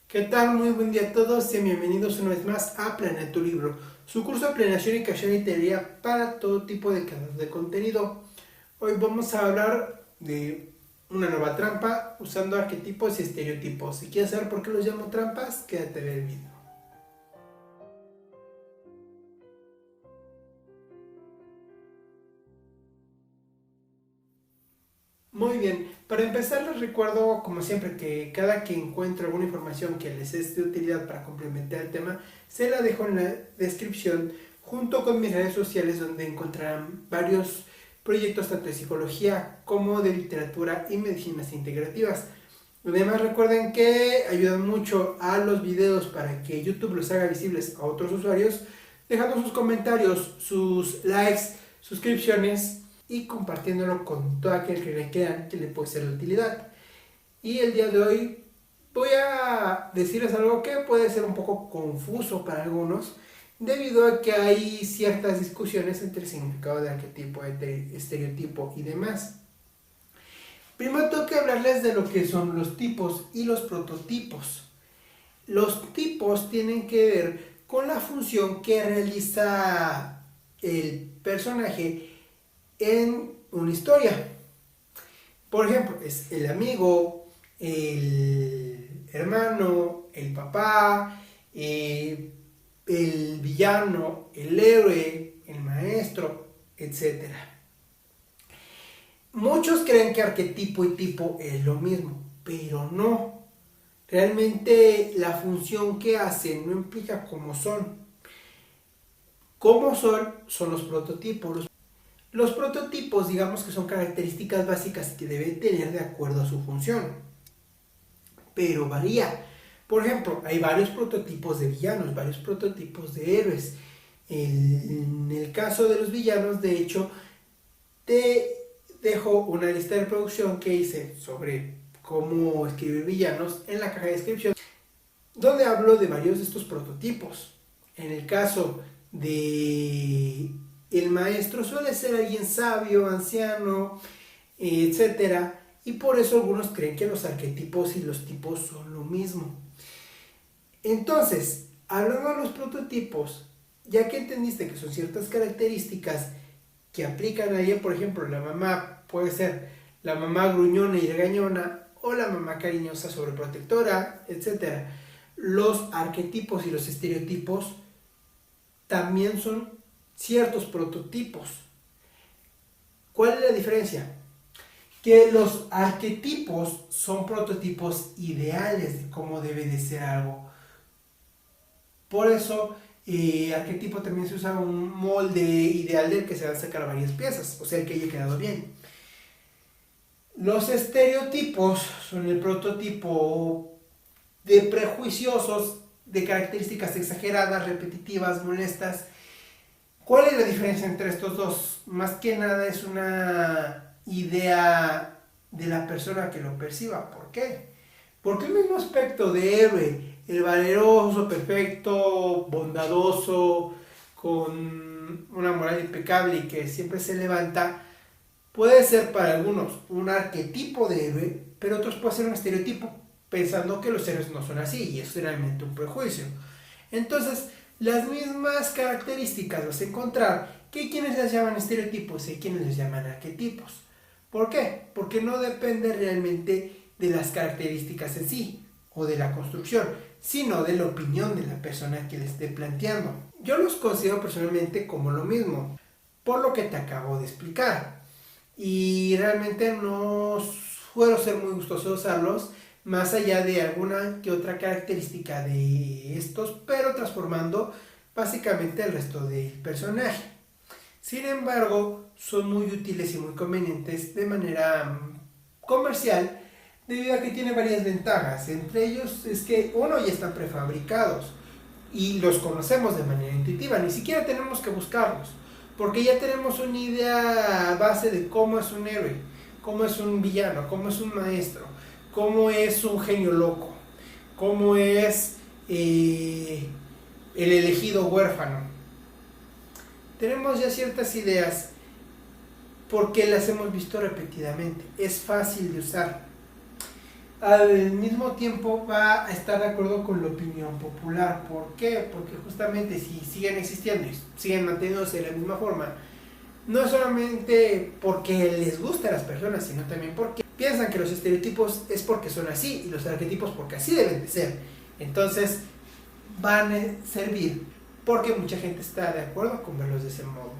¿Qué tal? Muy buen día a todos, sean bienvenidos una vez más a Planea tu Libro, su curso de planeación y creación y teoría para todo tipo de canales de contenido. Hoy vamos a hablar de una nueva trampa usando arquetipos y estereotipos. Si quieres saber por qué los llamo trampas, quédate a ver el video. Muy bien, para empezar les recuerdo como siempre que cada que encuentro alguna información que les es de utilidad para complementar el tema, se la dejo en la descripción junto con mis redes sociales donde encontrarán varios proyectos tanto de psicología como de literatura y medicinas integrativas. Además recuerden que ayudan mucho a los videos para que YouTube los haga visibles a otros usuarios, dejando sus comentarios, sus likes, suscripciones y compartiéndolo con todo aquel que le crean que le puede ser de utilidad. Y el día de hoy voy a decirles algo que puede ser un poco confuso para algunos, debido a que hay ciertas discusiones entre el significado de arquetipo, estereotipo y demás. Primero tengo que hablarles de lo que son los tipos y los prototipos. Los tipos tienen que ver con la función que realiza el personaje en una historia. Por ejemplo, es el amigo, el hermano, el papá, el villano, el héroe, el maestro, etcétera. Muchos creen que arquetipo y tipo es lo mismo, pero no. Realmente la función que hacen no implica cómo son. Cómo son los prototipos. Los prototipos, digamos que son características básicas que debe tener de acuerdo a su función. Pero varía. Por ejemplo, hay varios prototipos de villanos, varios prototipos de héroes. En el caso de los villanos, de hecho, te dejo una lista de reproducción que hice sobre cómo escribir villanos en la caja de descripción, donde hablo de varios de estos prototipos. En el caso de el maestro suele ser alguien sabio, anciano, etcétera, y por eso algunos creen que los arquetipos y los tipos son lo mismo. Entonces, hablando de los prototipos, ya que entendiste que son ciertas características que aplican a ella, por ejemplo, la mamá puede ser la mamá gruñona y regañona o la mamá cariñosa sobreprotectora, etc. Los arquetipos y los estereotipos también son ciertos prototipos. ¿Cuál es la diferencia? Que los arquetipos son prototipos ideales de cómo debe de ser algo. Por eso, arquetipo también se usa un molde ideal del que se van a sacar varias piezas, o sea, el que haya quedado bien. Los estereotipos son el prototipo de prejuiciosos, de características exageradas, repetitivas, molestas. ¿Cuál es la diferencia entre estos dos? Más que nada es una idea de la persona que lo perciba. ¿Por qué? Porque el mismo aspecto de héroe, el valeroso, perfecto, bondadoso, con una moral impecable y que siempre se levanta, puede ser para algunos un arquetipo de héroe, pero otros puede ser un estereotipo, pensando que los héroes no son así, y es realmente un prejuicio. Entonces, las mismas características vas a encontrar que hay quienes las llaman estereotipos y hay quienes les llaman arquetipos. ¿Por qué? Porque no depende realmente de las características en sí o de la construcción, sino de la opinión de la persona que le esté planteando. Yo los considero personalmente como lo mismo, por lo que te acabo de explicar. Y realmente no suelo ser muy gustoso de usarlos, más allá de alguna que otra característica de estos, pero transformando básicamente el resto del personaje. Sin embargo, son muy útiles y muy convenientes de manera comercial, debido a que tiene varias ventajas. Entre ellos es que, uno, ya están prefabricados y los conocemos de manera intuitiva, ni siquiera tenemos que buscarlos, porque ya tenemos una idea base de cómo es un héroe, cómo es un villano, cómo es un maestro, cómo es un genio loco, cómo es el elegido huérfano. Tenemos ya ciertas ideas porque las hemos visto repetidamente. Es fácil de usar. al mismo tiempo va a estar de acuerdo con la opinión popular. ¿Por qué? Porque justamente si siguen existiendo y siguen manteniéndose de la misma forma, no es solamente porque les gusta a las personas, sino también porque piensan que los estereotipos es porque son así y los arquetipos porque así deben de ser. Entonces van a servir porque mucha gente está de acuerdo con verlos de ese modo.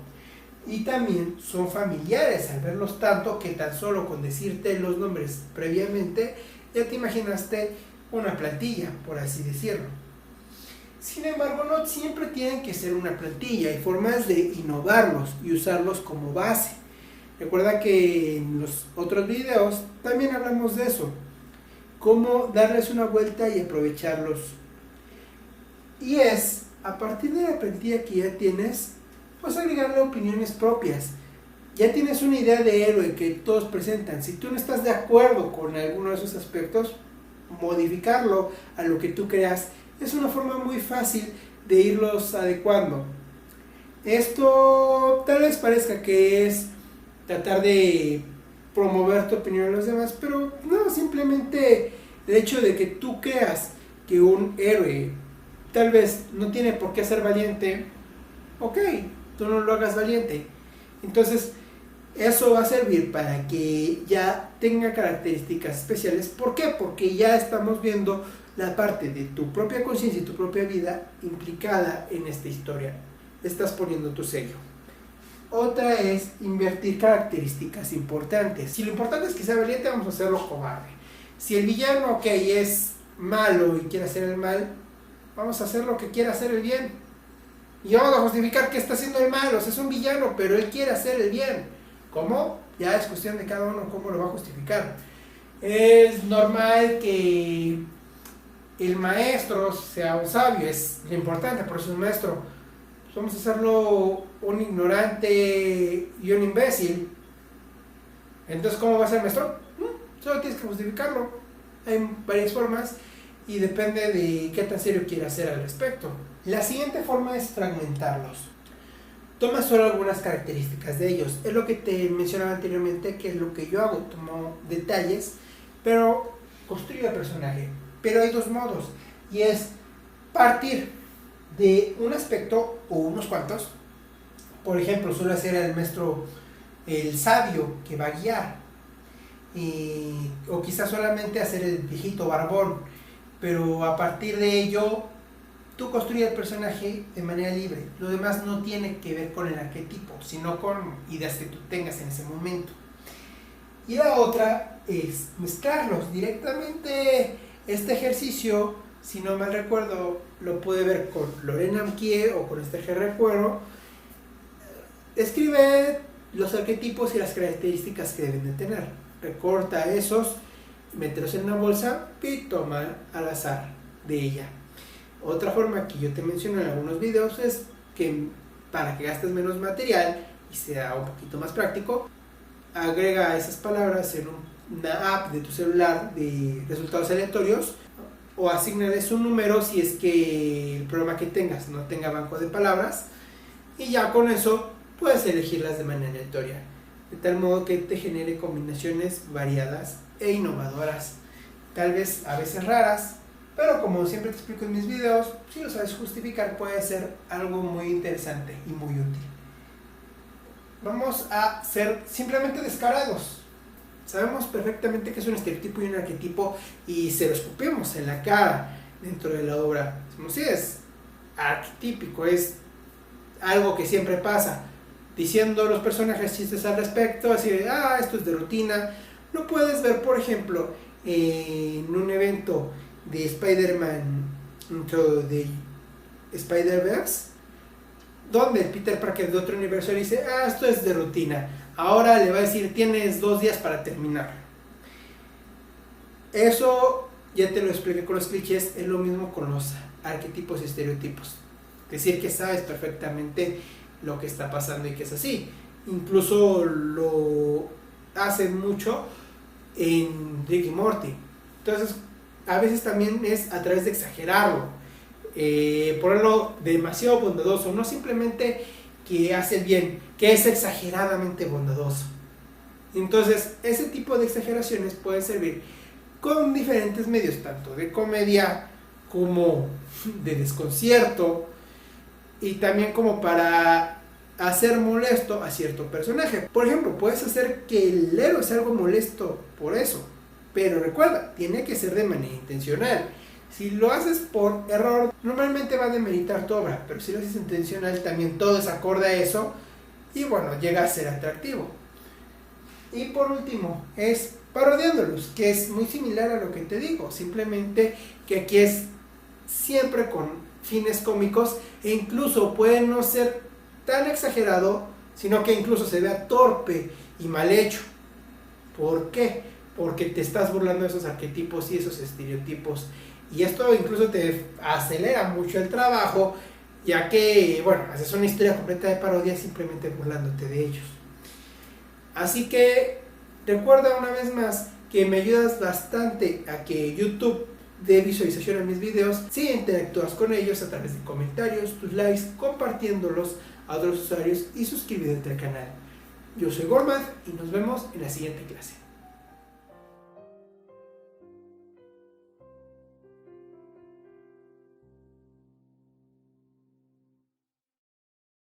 Y también son familiares al verlos tanto que tan solo con decirte los nombres previamente ya te imaginaste una plantilla, por así decirlo. Sin embargo, no siempre tienen que ser una plantilla, hay formas de innovarlos y usarlos como base. Recuerda que en los otros videos también hablamos de eso, cómo darles una vuelta y aprovecharlos. Y es, a partir de la plantilla que ya tienes, pues agregarle opiniones propias. Ya tienes una idea de héroe que todos presentan. Si tú no estás de acuerdo con alguno de esos aspectos, modificarlo a lo que tú creas es una forma muy fácil de irlos adecuando. Esto tal vez parezca que es tratar de promover tu opinión a los demás, pero no, simplemente el hecho de que tú creas que un héroe tal vez no tiene por qué ser valiente, ok, tú no lo hagas valiente. Entonces, eso va a servir para que ya tenga características especiales. ¿Por qué? Porque ya estamos viendo la parte de tu propia conciencia y tu propia vida implicada en esta historia. Estás poniendo tu sello. Otra es invertir características importantes. Si lo importante es que sea valiente, vamos a hacerlo cobarde. Si el villano, ok, es malo y quiere hacer el mal, vamos a hacer lo que quiera hacer el bien. Y vamos a justificar que está haciendo el mal. O sea, es un villano, pero él quiere hacer el bien. ¿Cómo? Ya es cuestión de cada uno cómo lo va a justificar. Es normal que el maestro sea un sabio, es lo importante, por eso es un maestro. Pues vamos a hacerlo un ignorante y un imbécil. Entonces, ¿cómo va a ser maestro? Solo tienes que justificarlo. Hay varias formas y depende de qué tan serio quieras hacer al respecto. La siguiente forma es fragmentarlos. Toma solo algunas características de ellos. Es lo que te mencionaba anteriormente, que es lo que yo hago. Tomo detalles, pero construyo el personaje. Pero hay dos modos, y es partir de un aspecto o unos cuantos. Por ejemplo, suele hacer el maestro el sabio que va a guiar, o quizás solamente hacer el viejito barbón, pero a partir de ello tú construyes el personaje de manera libre. Lo demás no tiene que ver con el arquetipo, sino con ideas que tú tengas en ese momento. Y la otra es mezclarlos directamente. Este ejercicio, si no mal recuerdo, lo pude ver con Lorena Amquié o con Esther G. Recuero. Escribe los arquetipos y las características que deben de tener. Recorta esos, mételos en una bolsa y toma al azar de ella. Otra forma que yo te menciono en algunos videos es que para que gastes menos material y sea un poquito más práctico, agrega esas palabras en una app de tu celular de resultados aleatorios o asignales un número si es que el programa que tengas no tenga banco de palabras, y ya con eso puedes elegirlas de manera aleatoria, de tal modo que te genere combinaciones variadas e innovadoras, tal vez a veces raras, pero como siempre te explico en mis videos, si lo sabes justificar puede ser algo muy interesante y muy útil. Vamos a ser simplemente descarados. Sabemos perfectamente que es un estereotipo y un arquetipo y se lo escupimos en la cara dentro de la obra. Como si es arquetípico, es algo que siempre pasa. Diciendo los personajes chistes al respecto, así de, esto es de rutina. Lo puedes ver, por ejemplo, en un evento de Spider-Man Into the Spider-Verse, donde Peter Parker de otro universo le dice, esto es de rutina. Ahora le va a decir, tienes 2 días para terminar. Eso ya te lo expliqué con los clichés, es lo mismo con los arquetipos y estereotipos. Decir que sabes perfectamente lo que está pasando y que es así. Incluso lo hacen mucho en Rick y Morty. Entonces, a veces también es a través de exagerarlo. Ponerlo demasiado bondadoso, no simplemente que hace bien, que es exageradamente bondadoso. Entonces, ese tipo de exageraciones puede servir con diferentes medios, tanto de comedia como de desconcierto, y también como para hacer molesto a cierto personaje. Por ejemplo, puedes hacer que el héroe sea algo molesto por eso, pero recuerda, tiene que ser de manera intencional. Si lo haces por error, normalmente va a demeritar tu obra, pero si lo haces intencional, también todo es acorde a eso, y bueno, llega a ser atractivo. Y por último, es parodiándolos, que es muy similar a lo que te digo, simplemente que aquí es siempre con fines cómicos, e incluso puede no ser tan exagerado, sino que incluso se vea torpe y mal hecho. ¿Por qué? Porque te estás burlando de esos arquetipos y esos estereotipos, y esto incluso te acelera mucho el trabajo, ya que, bueno, haces una historia completa de parodia simplemente burlándote de ellos. Así que recuerda una vez más que me ayudas bastante a que YouTube dé visualización a mis videos si interactúas con ellos a través de comentarios, tus likes, compartiéndolos a otros usuarios y suscribiéndote al canal. Yo soy Gormaz y nos vemos en la siguiente clase.